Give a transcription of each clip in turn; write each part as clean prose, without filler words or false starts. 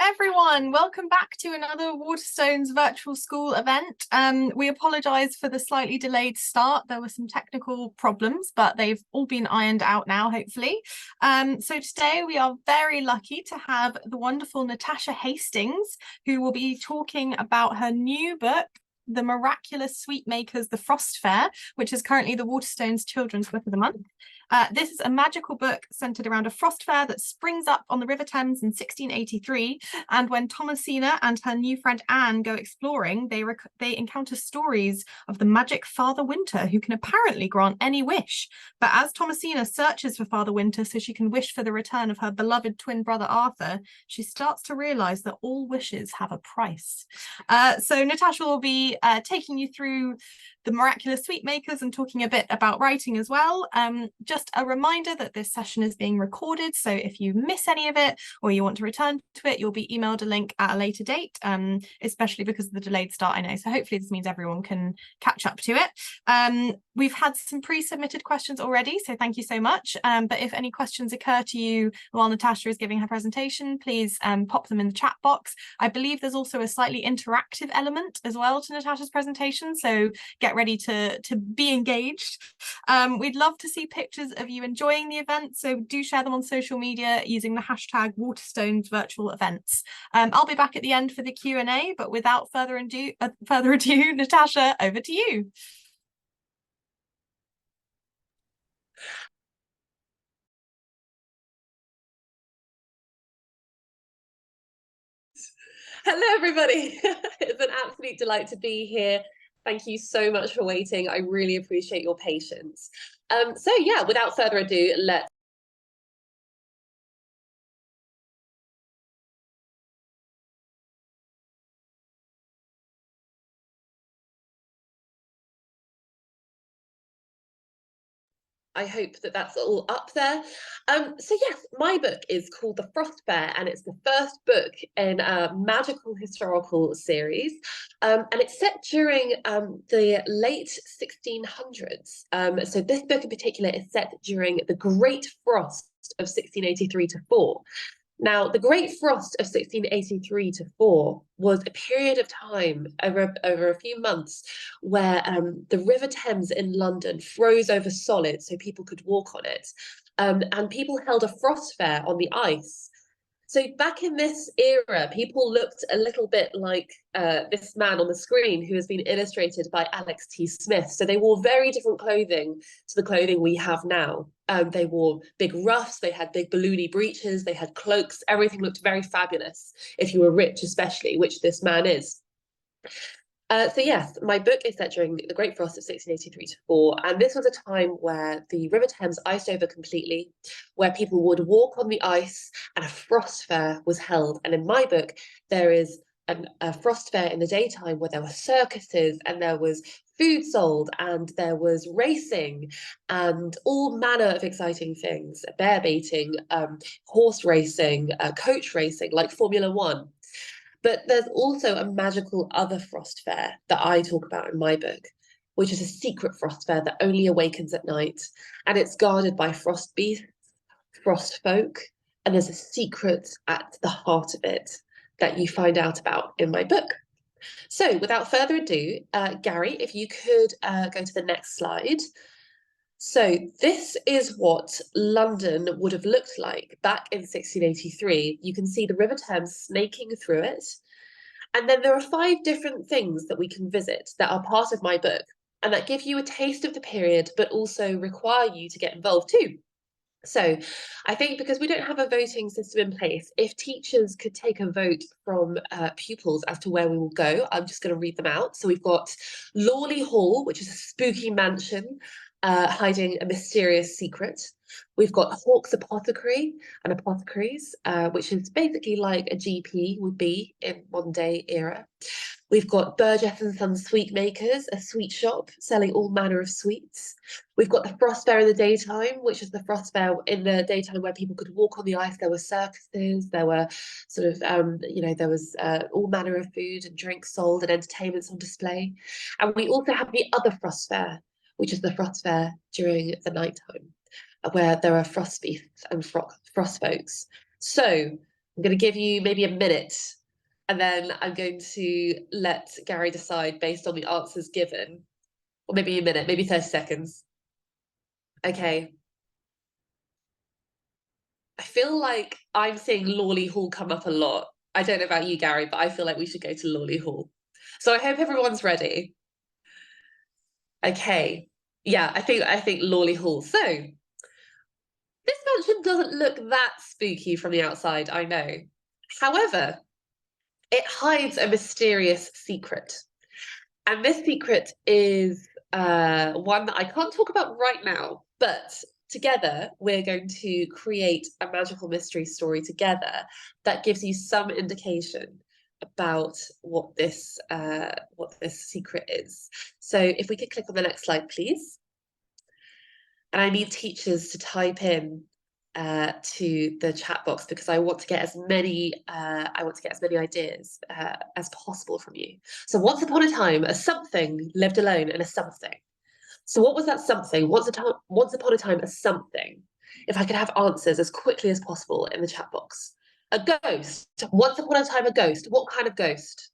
everyone, welcome back to another Waterstones virtual school event. We apologise for the slightly delayed start. There were some technical problems, but they've all been ironed out now, hopefully. So today we are very lucky to have the wonderful Natasha Hastings, who will be talking about her new book, The Miraculous Sweet Makers, The Frost Fair, which is currently the Waterstones Children's Book of the Month. This is a magical book centered around a frost fair that springs up on the River Thames in 1683. And when Thomasina and her new friend Anne go exploring, they encounter stories of the magic Father Winter, who can apparently grant any wish. But as Thomasina searches for Father Winter so she can wish for the return of her beloved twin brother Arthur, she starts to realize that all wishes have a price. So Natasha will be taking you through the Miraculous Sweet Makers and talking a bit about writing as well. Just a reminder that this session is being recorded, so if you miss any of it or you want to return to it, you'll be emailed a link at a later date, especially because of the delayed start, I know. So hopefully this means everyone can catch up to it. We've had some pre-submitted questions already, so thank you so much. But if any questions occur to you while Natasha is giving her presentation, please pop them in the chat box. I believe there's also a slightly interactive element as well to Natasha's presentation, so get ready to be engaged. We'd love to see pictures of you enjoying the event, so do share them on social media using the hashtag Waterstones virtual events. I'll be back at the end for the Q&A, but without further ado, Natasha, over to you. Hello, everybody. It's an absolute delight to be here. Thank you so much for waiting. I really appreciate your patience. So yeah, without further ado, let's I hope that that's all up there. So yes, my book is called The Frost Fair, and it's the first book in a magical historical series. And it's set during the late 1600s. So this book in particular is set during the Great Frost of 1683 to 4. Now, the Great Frost of 1683 to 4 was a period of time over a few months where the River Thames in London froze over solid so people could walk on it. And people held a frost fair on the ice. So back in this era, people looked a little bit like this man on the screen who has been illustrated by Alex T. Smith. So they wore very different clothing to the clothing we have now. They wore big ruffs, they had big balloony breeches, they had cloaks, everything looked very fabulous, if you were rich especially, which this man is. So yes, my book is set during the Great Frost of 1683 to 4, and this was a time where the River Thames iced over completely, where people would walk on the ice, and a frost fair was held. And in my book, there is a frost fair in the daytime where there were circuses, and there was food sold, and there was racing, and all manner of exciting things: bear baiting, horse racing, coach racing, like Formula One. But there's also a magical other frost fair that I talk about in my book, which is a secret frost fair that only awakens at night. And it's guarded by frost beasts, frost folk, and there's a secret at the heart of it that you find out about in my book. So without further ado, Gary, if you could go to the next slide. So this is what London would have looked like back in 1683. You can see the River Thames snaking through it. And then there are 5 different things that we can visit that are part of my book and that give you a taste of the period, but also require you to get involved too. So I think because we don't have a voting system in place, if teachers could take a vote from pupils as to where we will go, I'm just going to read them out. So we've got Lawley Hall, which is a spooky mansion hiding a mysterious secret. We've got Hawk's Apothecary and Apothecaries, which is basically like a GP would be in modern day era. We've got Burgess and Sons Sweet Makers, a sweet shop selling all manner of sweets. We've got the Frost Fair in the daytime, which is the Frost Fair in the daytime where people could walk on the ice. There were circuses, there were sort of, there was all manner of food and drinks sold and entertainments on display. And we also have the other Frost Fair, which is the Frost Fair during the nighttime, where there are frost beasts and frost folks. So I'm going to give you maybe a minute, and then I'm going to let Gary decide based on the answers given. Or maybe a minute, maybe 30 seconds. Okay. I feel like I'm seeing Lawley Hall come up a lot. I don't know about you, Gary, but I feel like we should go to Lawley Hall. So I hope everyone's ready. Okay. Yeah, I think Lawley Hall. So this mansion doesn't look that spooky from the outside, I know. However, it hides a mysterious secret. And this secret is one that I can't talk about right now, but together we're going to create a magical mystery story together that gives you some indication about what this secret is. So if we could click on the next slide, please. And I need teachers to type in to the chat box because I want to get as many ideas as possible from you. So once upon a time, a something lived alone in a something. So what was that something? Once upon a time, a something. If I could have answers as quickly as possible in the chat box. A ghost. Once upon a time, a ghost. What kind of ghost?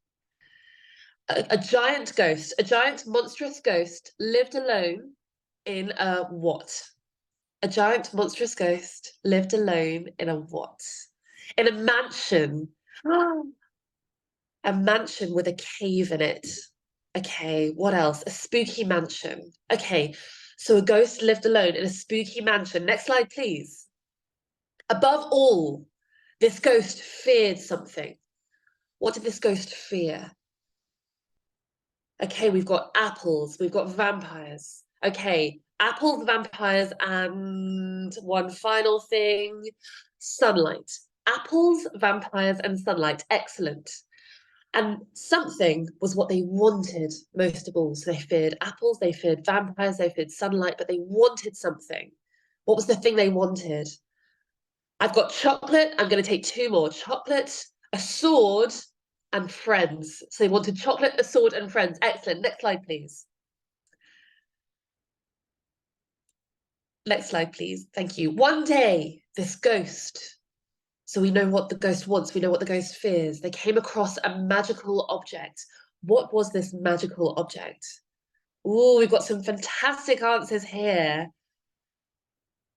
A giant ghost. A giant monstrous ghost lived alone in a what? A giant monstrous ghost lived alone in a what? In a mansion. A mansion with a cave in it. Okay, what else? A spooky mansion. Okay, so a ghost lived alone in a spooky mansion. Next slide, please. Above all, this ghost feared something. What did this ghost fear? Okay, we've got apples, we've got vampires. Okay, apples, vampires, and one final thing, sunlight. Apples, vampires, and sunlight. Excellent. And something was what they wanted most of all. So they feared apples, they feared vampires, they feared sunlight, but they wanted something. What was the thing they wanted? I've got chocolate. I'm going to take two more. Chocolate, a sword, and friends. So they wanted chocolate, a sword, and friends. Excellent. Next slide, please. Next slide, please. Thank you. One day, this ghost, so we know what the ghost wants, we know what the ghost fears. They came across a magical object. What was this magical object? Oh, we've got some fantastic answers here.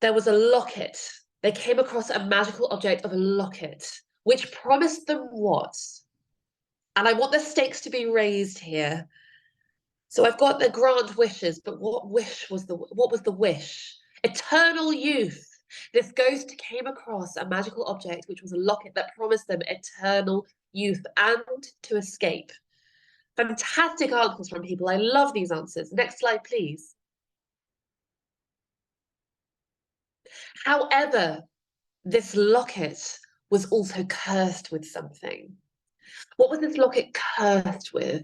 There was a locket. They came across a magical object of a locket, which promised them what? And I want the stakes to be raised here. So I've got the grant wishes, but what was the wish? Eternal youth. This ghost came across a magical object, which was a locket that promised them eternal youth and to escape. Fantastic answers from people. I love these answers. Next slide, please. However, this locket was also cursed with something. What was this locket cursed with?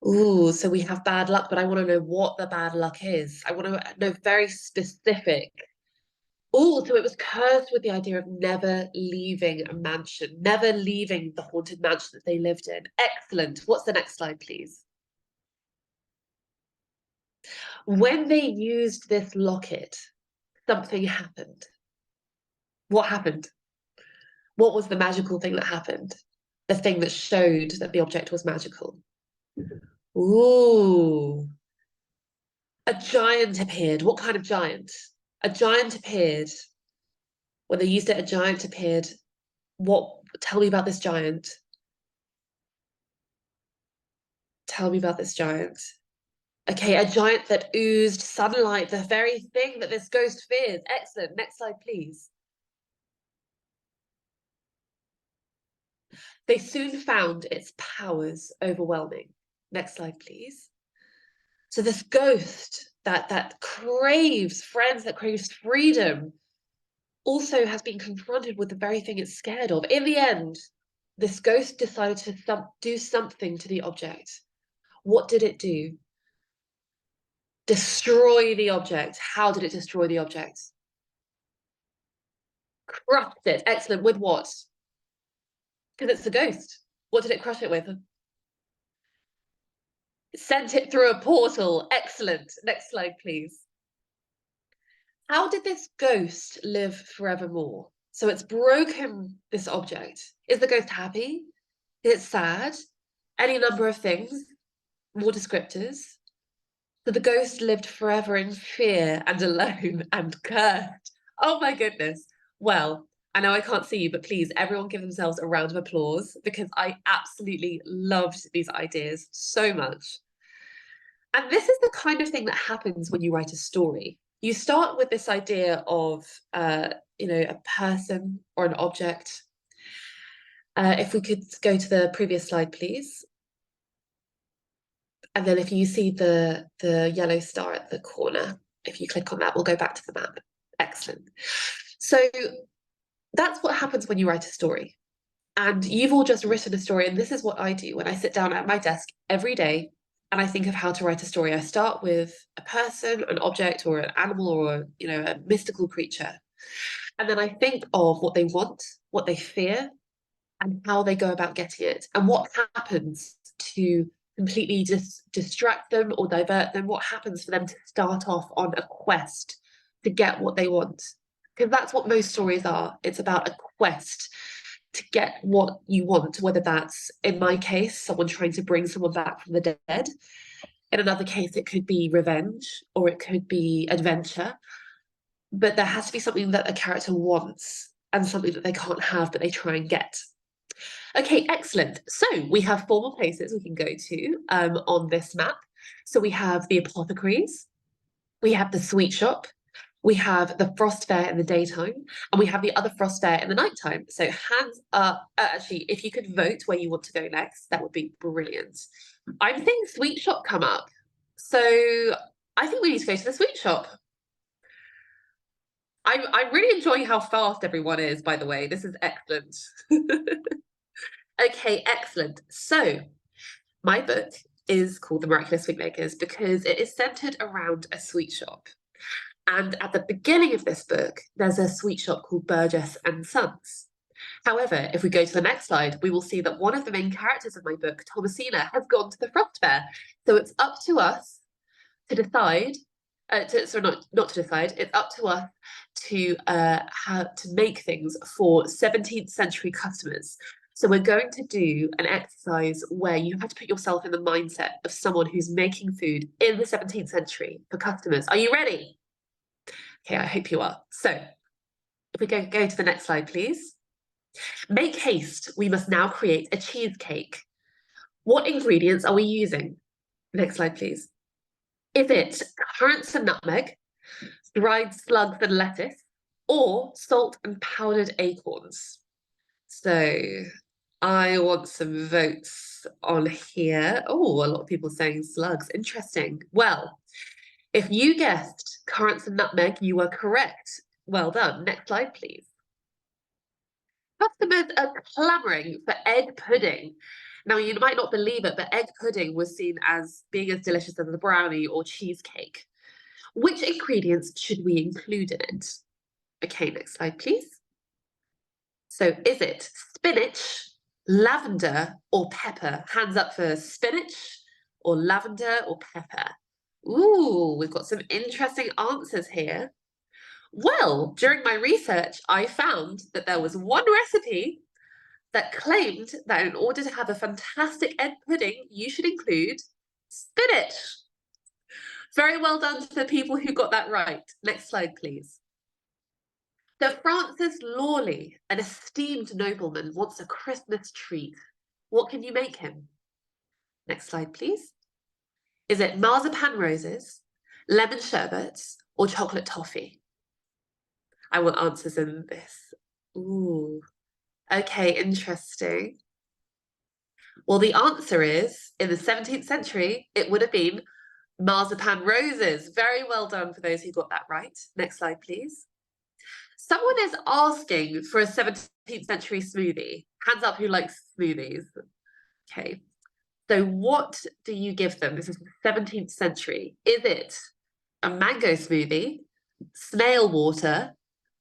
Ooh, so we have bad luck, but I want to know what the bad luck is. I want to know very specific. Oh, so it was cursed with the idea of never leaving a mansion, never leaving the haunted mansion that they lived in. Excellent. What's the next slide, please? When they used this locket, something happened. What happened? What was the magical thing that happened? The thing that showed that the object was magical. Ooh. A giant appeared. What kind of giant? A giant appeared. When they used it, a giant appeared. What? Tell me about this giant. Tell me about this giant. Okay, a giant that oozed sunlight, the very thing that this ghost fears. Excellent. Next slide, please. They soon found its powers overwhelming. Next slide, please. So this ghost that craves friends, that craves freedom, also has been confronted with the very thing it's scared of. In the end, this ghost decided to do something to the object. What did it do? Destroy the object. How did it destroy the object? Crushed it. Excellent. With what? Because it's a ghost. What did it crush it with? Sent it through a portal. Excellent. Next slide, please. How did this ghost live forevermore? So it's broken this object. Is the ghost happy? Is it sad? Any number of things, more descriptors. So the ghost lived forever in fear and alone and cursed. Oh my goodness. Well, I know I can't see you, but please, everyone give themselves a round of applause because I absolutely loved these ideas so much. And this is the kind of thing that happens when you write a story. You start with this idea of, a person or an object. If we could go to the previous slide, please. And then if you see the yellow star at the corner, if you click on that, we'll go back to the map. Excellent. So that's what happens when you write a story. And you've all just written a story, and this is what I do when I sit down at my desk every day and I think of how to write a story. I start with a person, an object, or an animal, or a mystical creature. And then I think of what they want, what they fear, and how they go about getting it, and what happens to completely distract them or divert them, what happens for them to start off on a quest to get what they want. Because that's what most stories are. It's about a quest to get what you want, whether that's, in my case, someone trying to bring someone back from the dead. In another case, it could be revenge or it could be adventure. But there has to be something that a character wants and something that they can't have, but they try and get. Okay, excellent. So we have 4 more places we can go to on this map. So we have the apothecaries, we have the sweet shop, we have the frost fair in the daytime, and we have the other frost fair in the nighttime. So hands up. Actually, if you could vote where you want to go next, that would be brilliant. I'm seeing sweet shop come up. So I think we need to go to the sweet shop. I'm really enjoying how fast everyone is, by the way. This is excellent. Okay, excellent. So my book is called The Miraculous Sweet Makers because it is centered around a sweet shop. And at the beginning of this book, there's a sweet shop called Burgess and Sons. However, if we go to the next slide, we will see that one of the main characters of my book, Thomasina, has gone to the Frost Fair. So it's up to us to decide, not to decide, it's up to us to how to make things for 17th century customers. So we're going to do an exercise where you have to put yourself in the mindset of someone who's making food in the 17th century for customers. Are you ready? Okay, I hope you are. So if we go to the next slide, please. Make haste, we must now create a cheesecake. What ingredients are we using? Next slide, please. Is it currants and nutmeg, dried slugs and lettuce, or salt and powdered acorns? So I want some votes on here. Oh, a lot of people saying slugs. Interesting. Well, if you guessed currants and nutmeg, you were correct. Well done. Next slide, please. Customers are clamoring for egg pudding. Now, you might not believe it, but egg pudding was seen as being as delicious as a brownie or cheesecake. Which ingredients should we include in it? Okay, next slide, please. So is it spinach, lavender, or pepper? Hands up for spinach, or lavender, or pepper. Ooh, we've got some interesting answers here. Well, during my research, I found that there was one recipe that claimed that in order to have a fantastic egg pudding, you should include spinach. Very well done to the people who got that right. Next slide, please. Sir Francis Lawley, an esteemed nobleman, wants a Christmas treat. What can you make him? Next slide, please. Is it marzipan roses, lemon sherbets, or chocolate toffee? I want answers in this. Ooh. Okay, interesting. Well, the answer is, in the 17th century, it would have been marzipan roses. Very well done for those who got that right. Next slide, please. Someone is asking for a 17th century smoothie. Hands up who likes smoothies. Okay. So what do you give them? This is the 17th century. Is it a mango smoothie, snail water,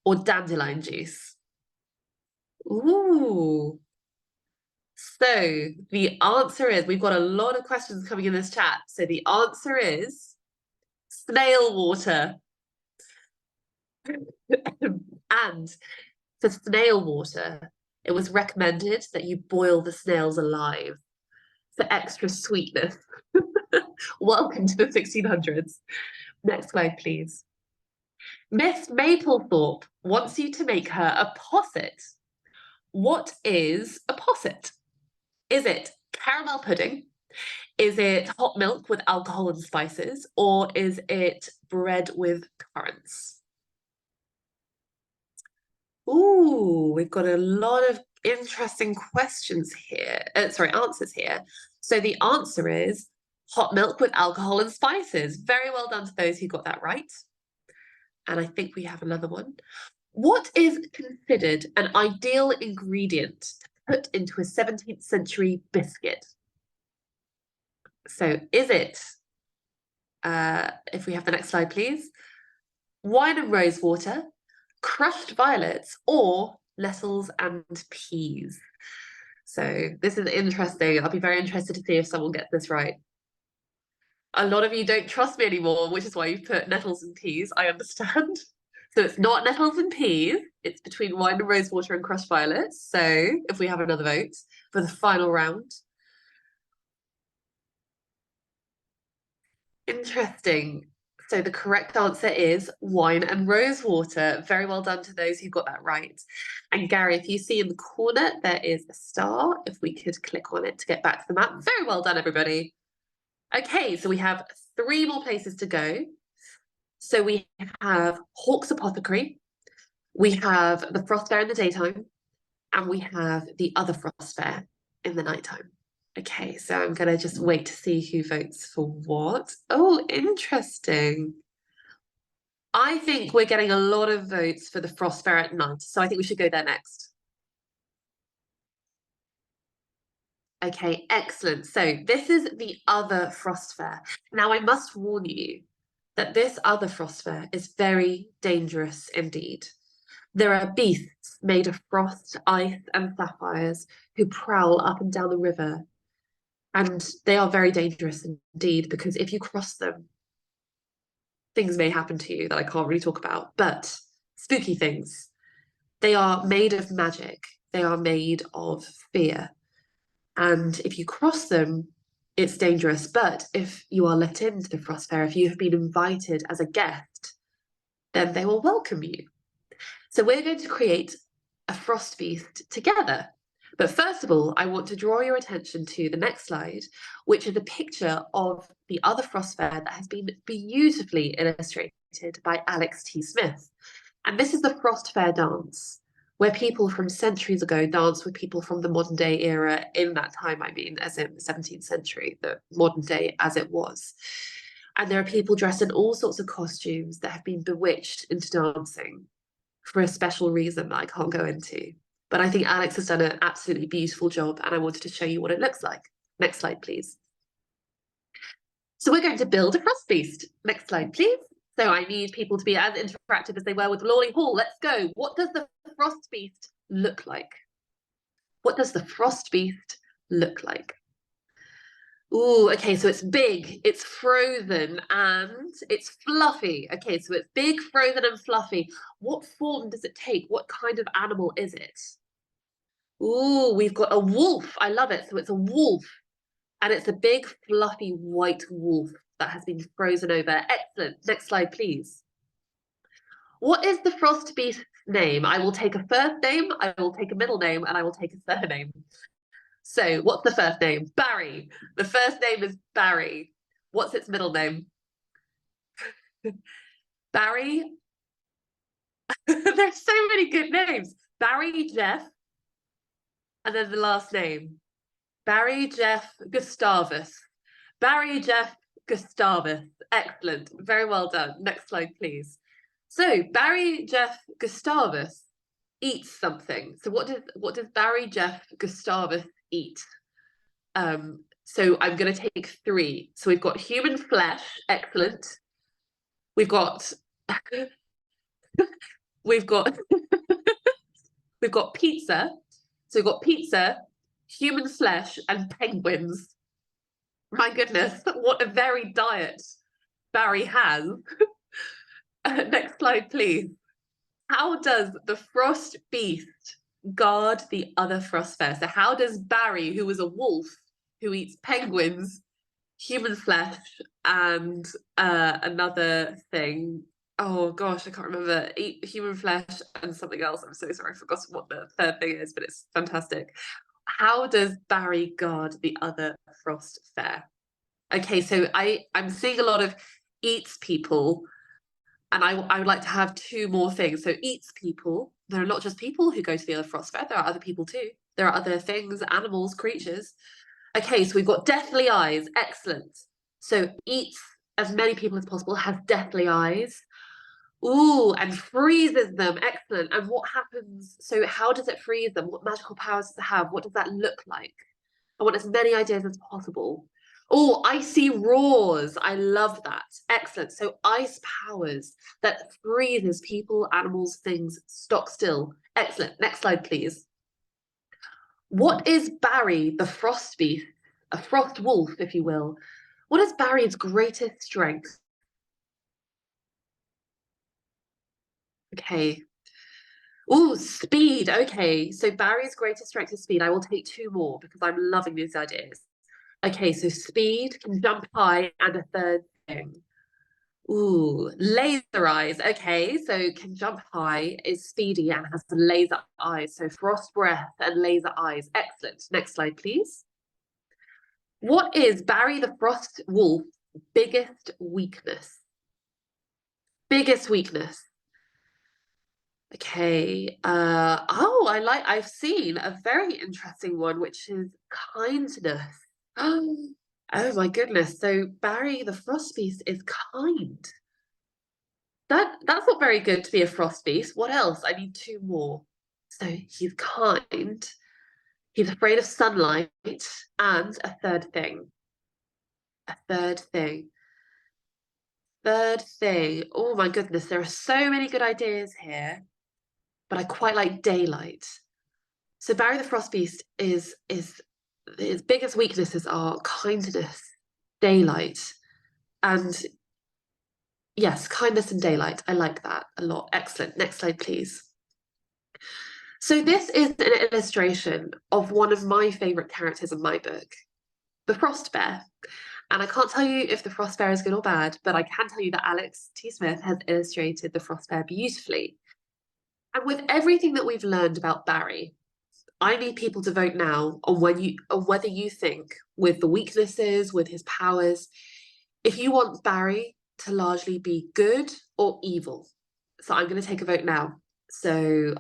or dandelion juice? Ooh. So the answer is, we've got a lot of questions coming in this chat. So the answer is snail water. And For snail water, it was recommended that you boil the snails alive for extra sweetness. Welcome to the 1600s. Next slide, please. Miss Maplethorpe wants you to make her a posset. What is a posset? Is it caramel pudding? Is it hot milk with alcohol and spices? Or is it bread with currants? Ooh, we've got a lot of interesting questions here. Answers here. So the answer is hot milk with alcohol and spices. Very well done to those who got that right. And I think we have another one. What is considered an ideal ingredient to put into a 17th century biscuit? So is it, if we have the next slide, please, wine and rose water, crushed violets, or lentils and peas? So this is interesting. I'll be very interested to see if someone gets this right. A lot of you don't trust me anymore, which is why you've put nettles and peas, I understand. So it's not nettles and peas, it's between wine and rose water and crushed violets. So if we have another vote for the final round. Interesting. So the correct answer is wine and rose water. Very well done to those who got that right. And Gary, if you see in the corner, there is a star. If we could click on it to get back to the map. Very well done, everybody. Okay, so we have 3 more places to go. So we have Hawk's Apothecary, we have the Frost Fair in the daytime, and we have the other Frost Fair in the nighttime. Okay, so I'm gonna just wait to see who votes for what. Oh, interesting. I think we're getting a lot of votes for the Frost Fair at night, so I think we should go there next. Okay, excellent. So this is the other Frost Fair. Now, I must warn you that this other Frost Fair is very dangerous indeed. There are beasts made of frost, ice, and sapphires who prowl up and down the river. And they are very dangerous indeed, because if you cross them, things may happen to you that I can't really talk about, but spooky things. They are made of magic. They are made of fear. And if you cross them, it's dangerous. But if you are let into the Frost Fair, if you have been invited as a guest, then they will welcome you. So we're going to create a frost beast together. But first of all, I want to draw your attention to the next slide, which is a picture of the other frost fair that has been beautifully illustrated by Alex T. Smith. And this is the Frost Fair dance, where people from centuries ago danced with people from the modern day era. In that time, I mean, as in the 17th century, the modern day as it was. And there are people dressed in all sorts of costumes that have been bewitched into dancing for a special reason that I can't go into. But I think Alex has done an absolutely beautiful job, and I wanted to show you what it looks like. Next slide, please. So we're going to build a frost beast. Next slide, please. So I need people to be as interactive as they were with Lawley Hall. Let's go. What does the frost beast look like? What does the frost beast look like? Ooh, okay, so it's big, it's frozen, and it's fluffy. Okay, so it's big, frozen, and fluffy. What form does it take? What kind of animal is it? Ooh, we've got a wolf. I love it. So it's a wolf, and it's a big, fluffy, white wolf that has been frozen over. Excellent. Next slide, please. What is the frost beast's name? I will take a first name, I will take a middle name, and I will take a surname. So what's the first name? Barry. The first name is Barry. What's its middle name? Barry. There's so many good names. Barry Jeff. And then the last name. Barry Jeff Gustavus. Barry Jeff Gustavus. Excellent. Very well done. Next slide, please. So Barry Jeff Gustavus eats something. So what does Barry Jeff Gustavus eat? So I'm going to take 3. So we've got human flesh, excellent. We've got we've got we've got pizza. So we've got pizza, human flesh, and penguins. My goodness, what a varied diet Barry has. Next slide, please. How does the frost beast guard the other frost bear? So how does Barry, who is a wolf who eats penguins, human flesh, and another thing. Oh gosh, I can't remember. Eat human flesh and something else. I'm so sorry, I forgot what the third thing is, but it's fantastic. How does Barry guard the other frost fair? Okay, so I'm seeing a lot of eats people, and I would like to have two more things. So eats people. There are not just people who go to the other frost fair. There are other people too. There are other things, animals, creatures. Okay, so we've got deathly eyes. Excellent. So eats as many people as possible, has deathly eyes. Ooh, and freezes them. Excellent. And what happens? So how does it freeze them? What magical powers does it have? What does that look like? I want as many ideas as possible. Oh, icy roars. I love that. Excellent. So ice powers that freezes people, animals, things, stock still. Excellent. Next slide, please. What is Barry the frost beast, a frost wolf, if you will? What is Barry's greatest strength? Okay. Oh, speed. Okay, so Barry's greatest strength is speed. I will take two more because I'm loving these ideas. Okay, so speed, can jump high, and a third thing. Ooh, laser eyes. Okay, so can jump high, is speedy, and has laser eyes. So frost breath and laser eyes. Excellent. Next slide, please. What is Barry the Frost Wolf's biggest weakness? Biggest weakness. Okay. I've seen a very interesting one, which is kindness. Oh my goodness. So Barry the Frost Beast is kind. That's not very good to be a frost beast. What else? I need two more. So he's kind. He's afraid of sunlight, and a third thing. A third thing. Third thing. Oh my goodness, there are so many good ideas here, but I quite like daylight. So Barry the Frost Beast is his biggest weaknesses are kindness, daylight, and yes, kindness and daylight. I like that a lot. Excellent. Next slide, please. So this is an illustration of one of my favorite characters in my book, the Frost Bear. And I can't tell you if the Frost Bear is good or bad, but I can tell you that Alex T. Smith has illustrated the Frost Bear beautifully. And with everything that we've learned about Barry, I need people to vote now on whether you think, with the weaknesses, with his powers, if you want Barry to largely be good or evil. So I'm going to take a vote now. So,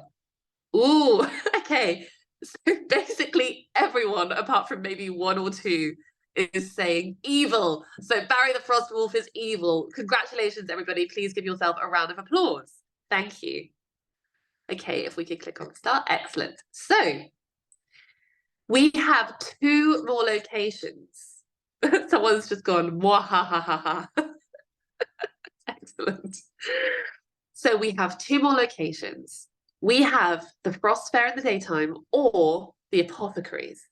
ooh, okay. So basically everyone, apart from maybe one or two, is saying evil. So Barry the Frost Wolf is evil. Congratulations, everybody. Please give yourself a round of applause. Thank you. Okay, if we could click on start. Excellent. So we have two more locations. Someone's just gone, mwahahaha. Excellent. So we have two more locations. We have the Frost Fair in the daytime or the Apothecaries.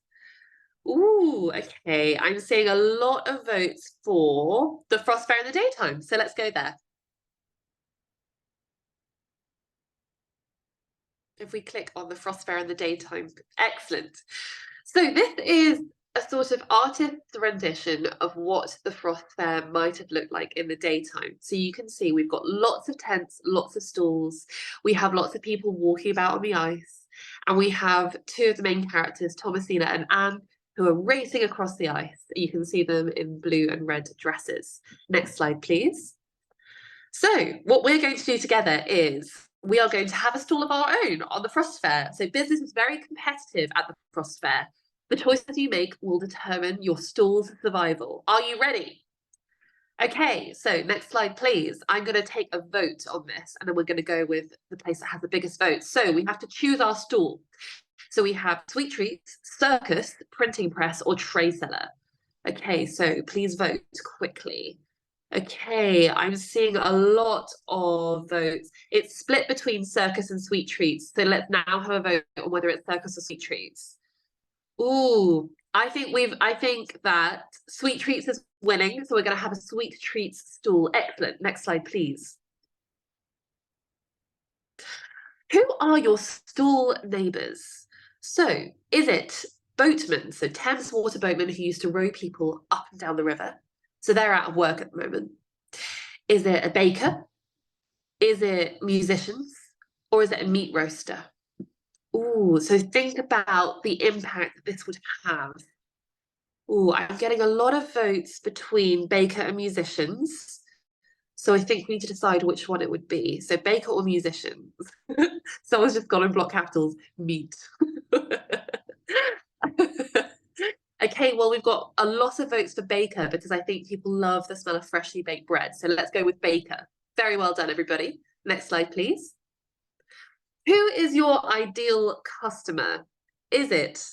Ooh, okay. I'm seeing a lot of votes for the Frost Fair in the daytime. So let's go there. If we click on the Frost Fair in the daytime, excellent. So this is a sort of artist's rendition of what the Frost Fair might have looked like in the daytime. So you can see we've got lots of tents, lots of stalls. We have lots of people walking about on the ice. And we have two of the main characters, Thomasina and Anne, who are racing across the ice. You can see them in blue and red dresses. Next slide, please. So what we're going to do together is we are going to have a stall of our own on the Frost Fair. So business is very competitive at the Frost Fair. The choices you make will determine your stall's survival. Are you ready? Okay, so next slide, please. I'm going to take a vote on this, and then we're going to go with the place that has the biggest votes. So we have to choose our stall. So we have sweet treats, circus, printing press, or tray seller. Okay, so please vote quickly. Okay, I'm seeing a lot of votes. It's split between circus and sweet treats. So let's now have a vote on whether it's circus or sweet treats. Ooh, I think that sweet treats is winning. So we're going to have a sweet treats stall. Excellent. Next slide, please. Who are your stall neighbours? So, is it boatmen, so Thames water boatmen who used to row people up and down the river? So they're out of work at the moment. Is it a baker? Is it musicians? Or is it a meat roaster? Ooh, so think about the impact that this would have. Ooh, I'm getting a lot of votes between baker and musicians. So I think we need to decide which one it would be. So baker or musicians? Someone's just gone in block capitals, meat. Okay, well, we've got a lot of votes for baker because I think people love the smell of freshly baked bread. So let's go with baker. Very well done, everybody. Next slide, please. Who is your ideal customer? Is it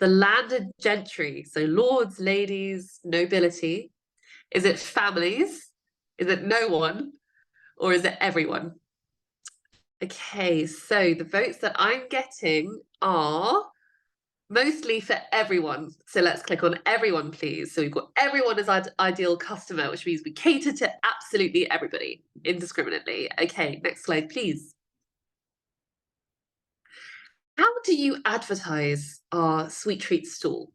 the landed gentry, so lords, ladies, nobility? Is it families? Is it no one? Or is it everyone? Okay, so the votes that I'm getting are mostly for everyone. So let's click on everyone, please. So we've got everyone as our ideal customer, which means we cater to absolutely everybody indiscriminately. Okay, next slide, please. How do you advertise our sweet treat stall?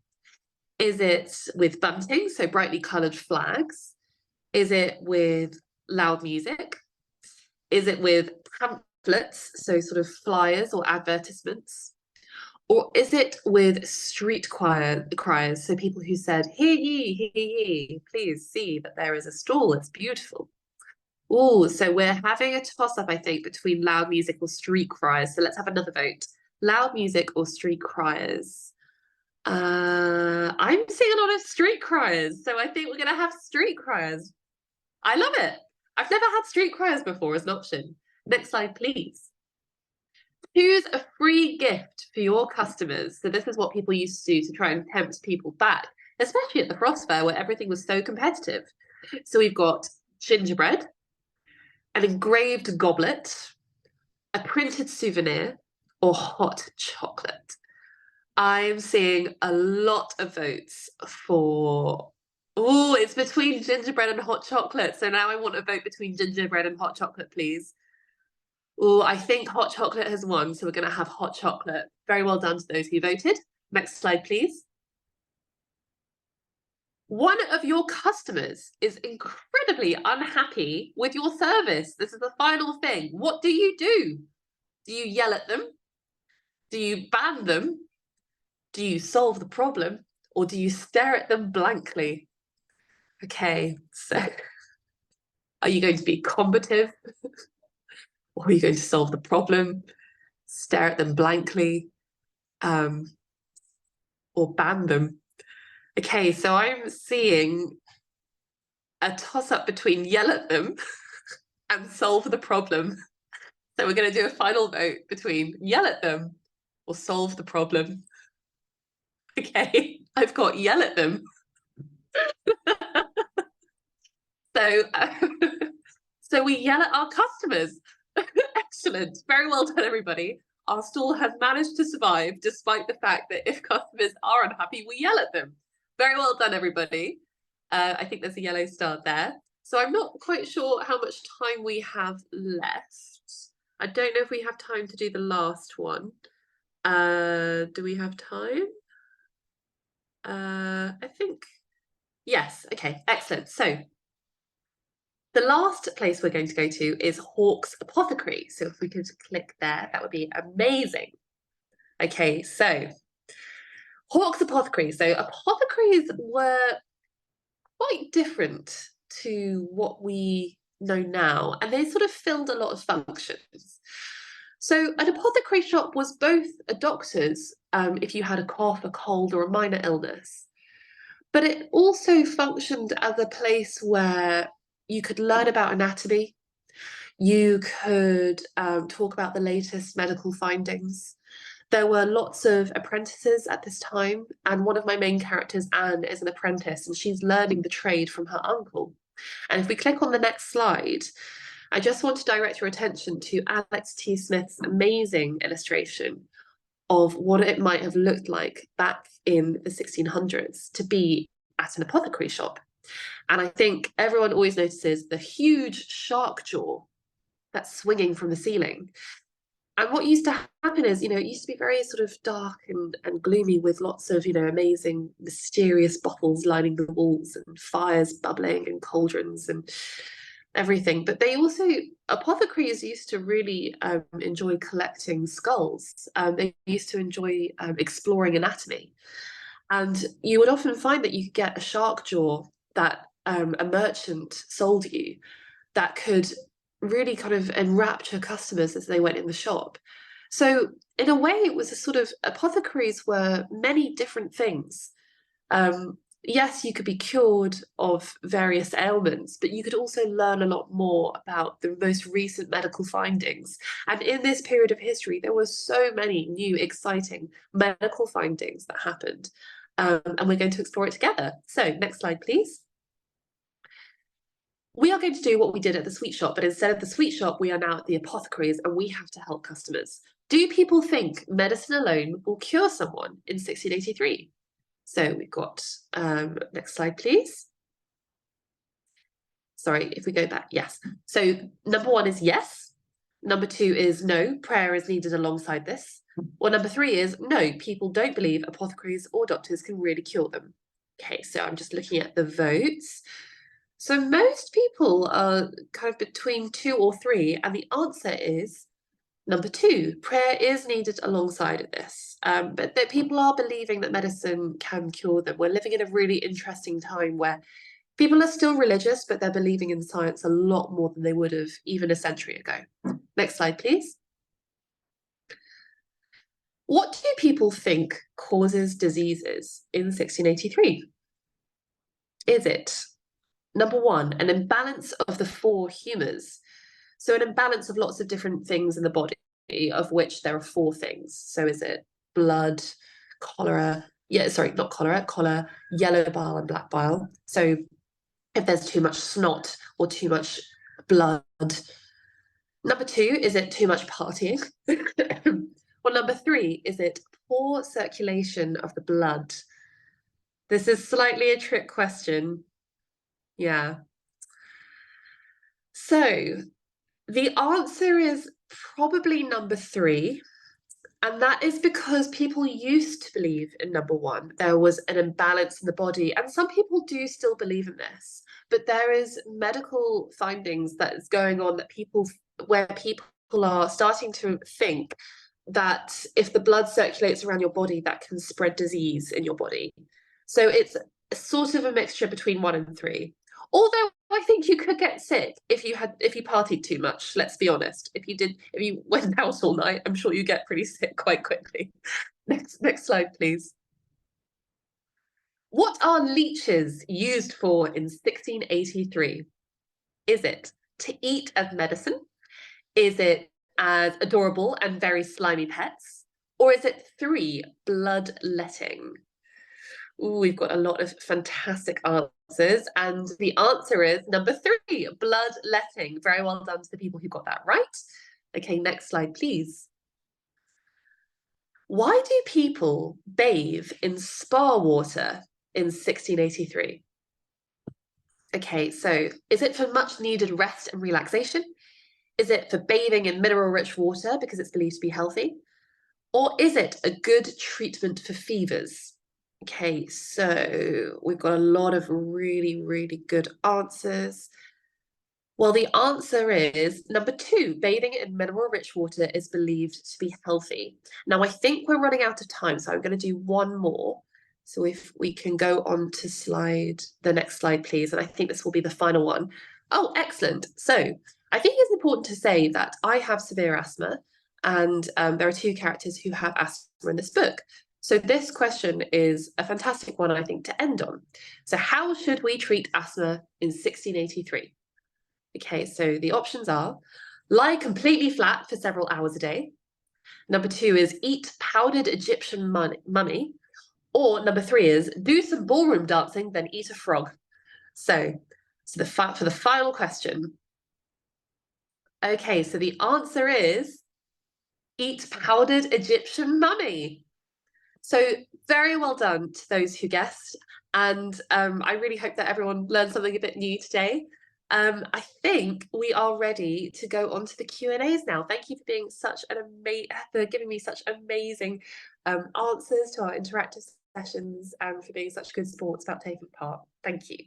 Is it with bunting, so brightly coloured flags? Is it with loud music? Is it with pamphlets, so sort of flyers or advertisements? Or is it with street criers, so people who said, hear ye, please see that there is a stall, it's beautiful. Oh, so we're having a toss-up, I think, between loud music or street criers. So let's have another vote. Loud music or street criers? I'm seeing a lot of street criers, so I think we're gonna have street criers. I love it. I've never had street criers before as an option. Next slide, please. Choose a free gift for your customers. So this is what people used to do to try and tempt people back, especially at the Frost Fair where everything was so competitive. So we've got gingerbread, an engraved goblet, a printed souvenir, or hot chocolate. I'm seeing a lot of votes for, oh, it's between gingerbread and hot chocolate. So now I want a vote between gingerbread and hot chocolate, please. Oh, I think hot chocolate has won, so we're going to have hot chocolate. Very well done to those who voted. Next slide, please. One of your customers is incredibly unhappy with your service. This is the final thing. What do? Do you yell at them? Do you ban them? Do you solve the problem? Or do you stare at them blankly? Okay, so are you going to be combative? Or are you going to solve the problem? Stare at them blankly? Or ban them? Okay, so I'm seeing a toss-up between yell at them and solve the problem. So we're going to do a final vote between yell at them or solve the problem. Okay, I've got yell at them. So, so we yell at our customers. Excellent. Very well done, everybody. Our stall has managed to survive despite the fact that if customers are unhappy, we yell at them. Very well done, everybody. I think there's a yellow star there. So I'm not quite sure how much time we have left. I don't know if we have time to do the last one. Do we have time? I think, yes. Okay, excellent. So the last place we're going to go to is Hawk's Apothecary. So if we could click there, that would be amazing. Okay, so Hawk's Apothecary. So apothecaries were quite different to what we know now, and they sort of filled a lot of functions. So an apothecary shop was both a doctor's, if you had a cough, a cold, or a minor illness, but it also functioned as a place where you could learn about anatomy, you could talk about the latest medical findings. There were lots of apprentices at this time, and one of my main characters, Anne, is an apprentice, and she's learning the trade from her uncle. And if we click on the next slide, I just want to direct your attention to Alex T. Smith's amazing illustration of what it might have looked like back in the 1600s to be at an apothecary shop. And I think everyone always notices the huge shark jaw that's swinging from the ceiling. And what used to happen is, it used to be very sort of dark and gloomy with lots of, amazing, mysterious bottles lining the walls and fires bubbling and cauldrons and everything. But apothecaries used to really enjoy collecting skulls. They used to enjoy exploring anatomy. And you would often find that you could get a shark jaw that a merchant sold you that could really kind of enrapture customers as they went in the shop. So in a way, it was a sort of apothecaries were many different things. Yes, you could be cured of various ailments, but you could also learn a lot more about the most recent medical findings. And in this period of history, there were so many new, exciting medical findings that happened. And we're going to explore it together. So next slide, please. We are going to do what we did at the sweet shop, but instead of the sweet shop, we are now at the apothecaries and we have to help customers. Do people think medicine alone will cure someone in 1683? So we've got, next slide, please. Sorry, if we go back, yes. So number 1 is yes. Number 2 is no, prayer is needed alongside this. Or number 3 is no, people don't believe apothecaries or doctors can really cure them. Okay, so I'm just looking at the votes. So most people are kind of between 2 or 3, and the answer is number 2. Prayer is needed alongside of this, but that people are believing that medicine can cure them. We're living in a really interesting time where people are still religious, but they're believing in science a lot more than they would have even a century ago. Next slide, please. What do people think causes diseases in 1683? Is it number 1, an imbalance of the 4 humours? So an imbalance of lots of different things in the body, of which there are 4 things. So is it blood, cholera? Yeah, sorry, not cholera, yellow bile and black bile. So if there's too much snot or too much blood. Number 2, is it too much partying? Or number 3, is it poor circulation of the blood? This is slightly a trick question. Yeah. So the answer is probably number 3. And that is because people used to believe in number 1. There was an imbalance in the body. And some people do still believe in this. But there is medical findings that is going on where people are starting to think that if the blood circulates around your body, that can spread disease in your body. So it's sort of a mixture between 1 and 3. Although I think you could get sick if you partied too much, let's be honest. If you went out all night, I'm sure you get pretty sick quite quickly. Next slide, please. What are leeches used for in 1683? Is it to eat as medicine? Is it as adorable and very slimy pets? Or is it 3, bloodletting? Ooh, we've got a lot of fantastic answers. And the answer is number 3, bloodletting. Very well done to the people who got that right. Okay, next slide, please. Why do people bathe in spa water in 1683? Okay, so is it for much needed rest and relaxation? Is it for bathing in mineral-rich water because it's believed to be healthy? Or is it a good treatment for fevers? Okay, so we've got a lot of really, really good answers. Well, the answer is number 2, bathing in mineral-rich water is believed to be healthy. Now, I think we're running out of time, so I'm going to do one more. So if we can go on to the next slide, please. And I think this will be the final one. Oh, excellent. So I think it's important to say that I have severe asthma, and there are 2 characters who have asthma in this book. So this question is a fantastic one, I think, to end on. So how should we treat asthma in 1683? Okay, so the options are lie completely flat for several hours a day. Number 2 is eat powdered Egyptian mummy. Or number 3 is do some ballroom dancing, then eat a frog. So for the final question. Okay, so the answer is eat powdered Egyptian mummy. So very well done to those who guessed. And I really hope that everyone learned something a bit new today. I think we are ready to go on to the Q&As now. Thank you for being such an for giving me such amazing answers to our interactive sessions and for being such good sports about taking part. Thank you.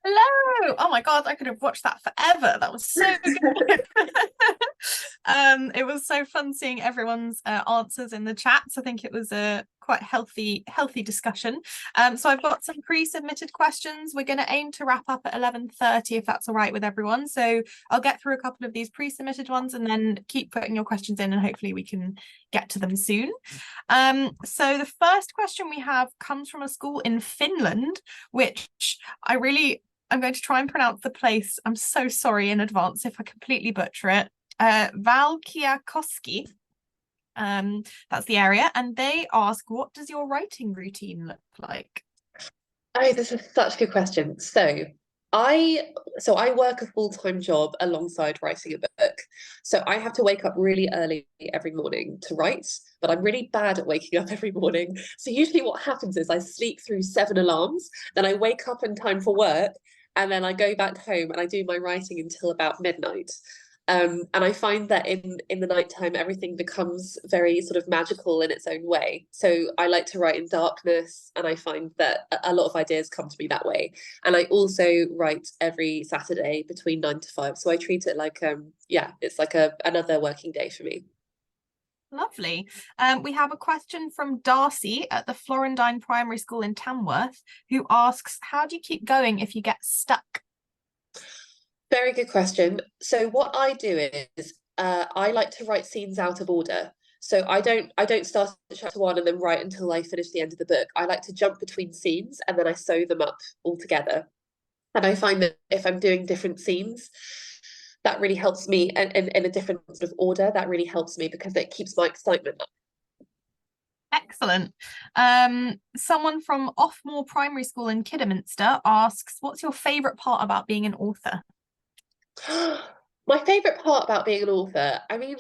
Hello. Oh my God, I could have watched that forever. That was so good. It was so fun seeing everyone's answers in the chats. I think it was a quite healthy discussion. So I've got some pre-submitted questions. We're going to aim to wrap up at 11:30 if that's all right with everyone. So I'll get through a couple of these pre-submitted ones and then keep putting your questions in and hopefully we can get to them soon. So the first question we have comes from a school in Finland, which I'm going to try and pronounce the place. I'm so sorry in advance if I completely butcher it. Valkeakoski. That's the area. And they ask, what does your writing routine look like? Oh, this is such a good question. I work a full-time job alongside writing a book. So I have to wake up really early every morning to write, but I'm really bad at waking up every morning. So usually what happens is I sleep through 7 alarms, then I wake up in time for work, and then I go back home and I do my writing until about midnight. And I find that in the nighttime, everything becomes very sort of magical in its own way. So I like to write in darkness, and I find that a lot of ideas come to me that way. And I also write every Saturday between 9 to 5. So I treat it like it's like another working day for me. Lovely. We have a question from Darcy at the Florendine Primary School in Tamworth, who asks, how do you keep going if you get stuck? Very good question. So what I do is I like to write scenes out of order. So I don't start at chapter 1 and then write until I finish the end of the book. I like to jump between scenes and then I sew them up all together. And I find that if I'm doing different scenes, that really helps me, and in a different sort of order, that really helps me because it keeps my excitement up. Excellent. Someone from Offmore Primary School in Kidderminster asks, what's your favourite part about being an author? My favorite part about being an author, I mean,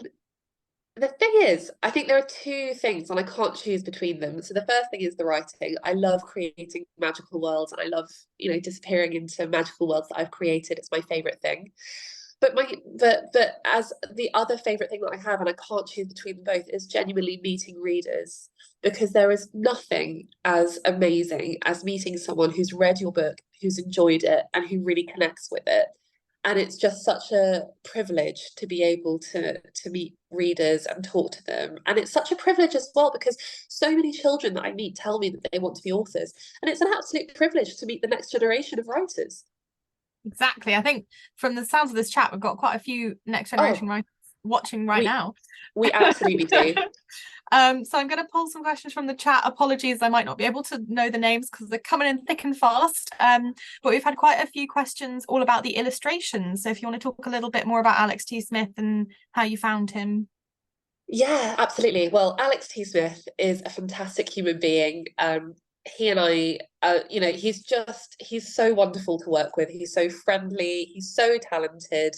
the thing is, I think there are two things, and I can't choose between them. So the first thing is the writing. I love creating magical worlds, and I love, disappearing into magical worlds that I've created. It's my favorite thing. But as the other favorite thing that I have, and I can't choose between them both, is genuinely meeting readers, because there is nothing as amazing as meeting someone who's read your book, who's enjoyed it, and who really connects with it. And it's just such a privilege to be able to meet readers and talk to them. And it's such a privilege as well because so many children that I meet tell me that they want to be authors, and it's an absolute privilege to meet the next generation of writers. Exactly. I think from the sounds of this chat, we've got quite a few next generation Oh, writers watching right we now. we absolutely do. So I'm going to pull some questions from the chat. Apologies, I might not be able to know the names because they're coming in thick and fast. But we've had quite a few questions all about the illustrations. So if you want to talk a little bit more about Alex T. Smith and how you found him. Yeah, absolutely. Well, Alex T. Smith is a fantastic human being. He and I, he's so wonderful to work with. He's so friendly, he's so talented.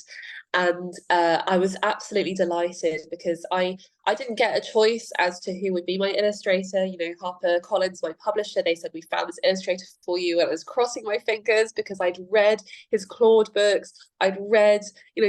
And I was absolutely delighted because I didn't get a choice as to who would be my illustrator. HarperCollins, my publisher, they said, we found this illustrator for you. And I was crossing my fingers because I'd read his Claude books. I'd read,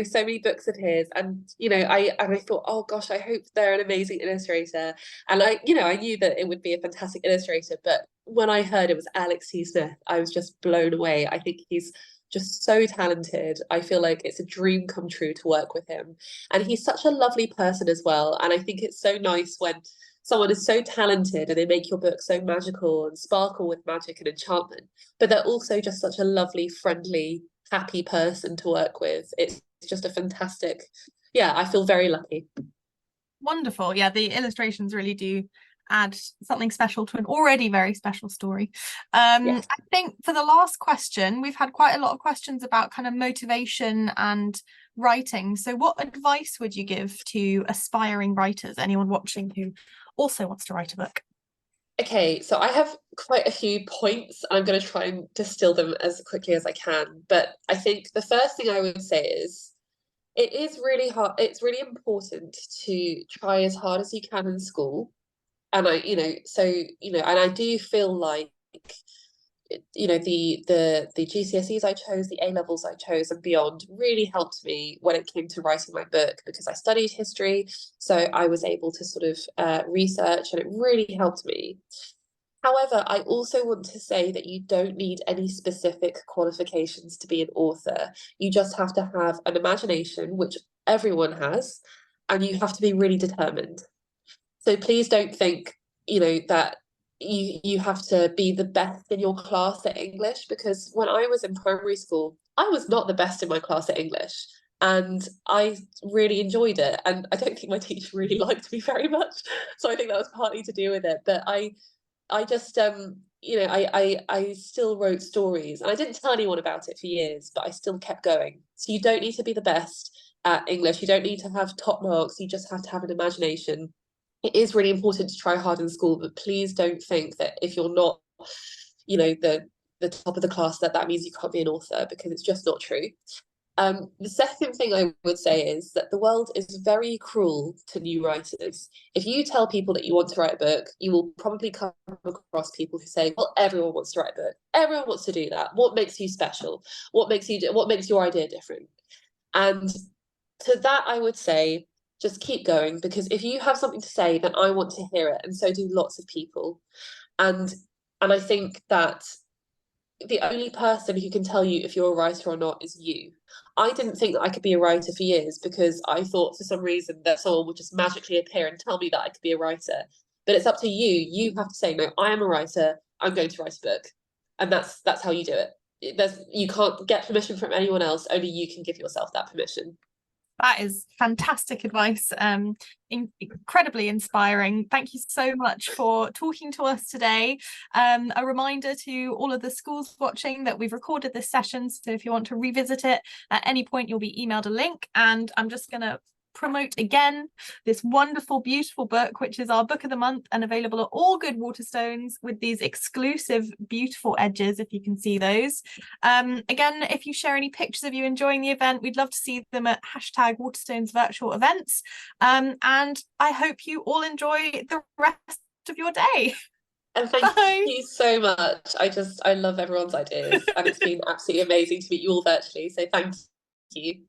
so many books of his. And, I thought, oh gosh, I hope they're an amazing illustrator. And I knew that it would be a fantastic illustrator. But when I heard it was Alex T. Smith, I was just blown away. I think he's just so talented. I feel like it's a dream come true to work with him. And he's such a lovely person as well. And I think it's so nice when someone is so talented and they make your book so magical and sparkle with magic and enchantment, but they're also just such a lovely, friendly, happy person to work with. It's just a fantastic, yeah, I feel very lucky. Wonderful. Yeah, the illustrations really do add something special to an already very special story. Yes. I think for the last question, we've had quite a lot of questions about kind of motivation and writing. So what advice would you give to aspiring writers, anyone watching who also wants to write a book? Okay, so I have quite a few points, and I'm going to try and distill them as quickly as I can. But I think the first thing I would say is it is really hard. It's really important to try as hard as you can in school. And and I do feel like you know, the GCSEs I chose, the A levels I chose, and beyond really helped me when it came to writing my book, because I studied history, so I was able to sort of research, and it really helped me. However, I also want to say that you don't need any specific qualifications to be an author. You just have to have an imagination, which everyone has, and you have to be really determined. So please don't think, you know, that you have to be the best in your class at English, because when I was in primary school, I was not the best in my class at English. And I really enjoyed it. And I don't think my teacher really liked me very much. So I think that was partly to do with it. But I just you know, I still wrote stories, and I didn't tell anyone about it for years, but I still kept going. So you don't need to be the best at English. You don't need to have top marks. You just have to have an imagination. It is really important to try hard in school, but please don't think that if you're not, you know, the top of the class, that that means you can't be an author, because it's just not true. The second thing I would say is that the world is very cruel to new writers. If you tell people that you want to write a book, you will probably come across people who say, "Well, everyone wants to write a book. Everyone wants to do that. What makes you special? What makes your idea different?" And to that, I would say, just keep going, because if you have something to say, then I want to hear it, and so do lots of people. And I think that the only person who can tell you if you're a writer or not is you. I didn't think that I could be a writer for years, because I thought for some reason that someone would just magically appear and tell me that I could be a writer. But it's up to you. You have to say, no, I am a writer. I'm going to write a book. And that's how you do it. You can't get permission from anyone else. Only you can give yourself that permission. That is fantastic advice. Incredibly inspiring. Thank you so much for talking to us today. A reminder to all of the schools watching that we've recorded this session, so if you want to revisit it at any point, you'll be emailed a link. And I'm just going to promote again this wonderful, beautiful book, which is our book of the month and available at all good Waterstones, with these exclusive beautiful edges, if you can see those. Again, if you share any pictures of you enjoying the event, we'd love to see them at #Waterstones virtual events. And I hope you all enjoy the rest of your day. And thank Bye. you so much. I love everyone's ideas, and it's been absolutely amazing to meet you all virtually. So thank you.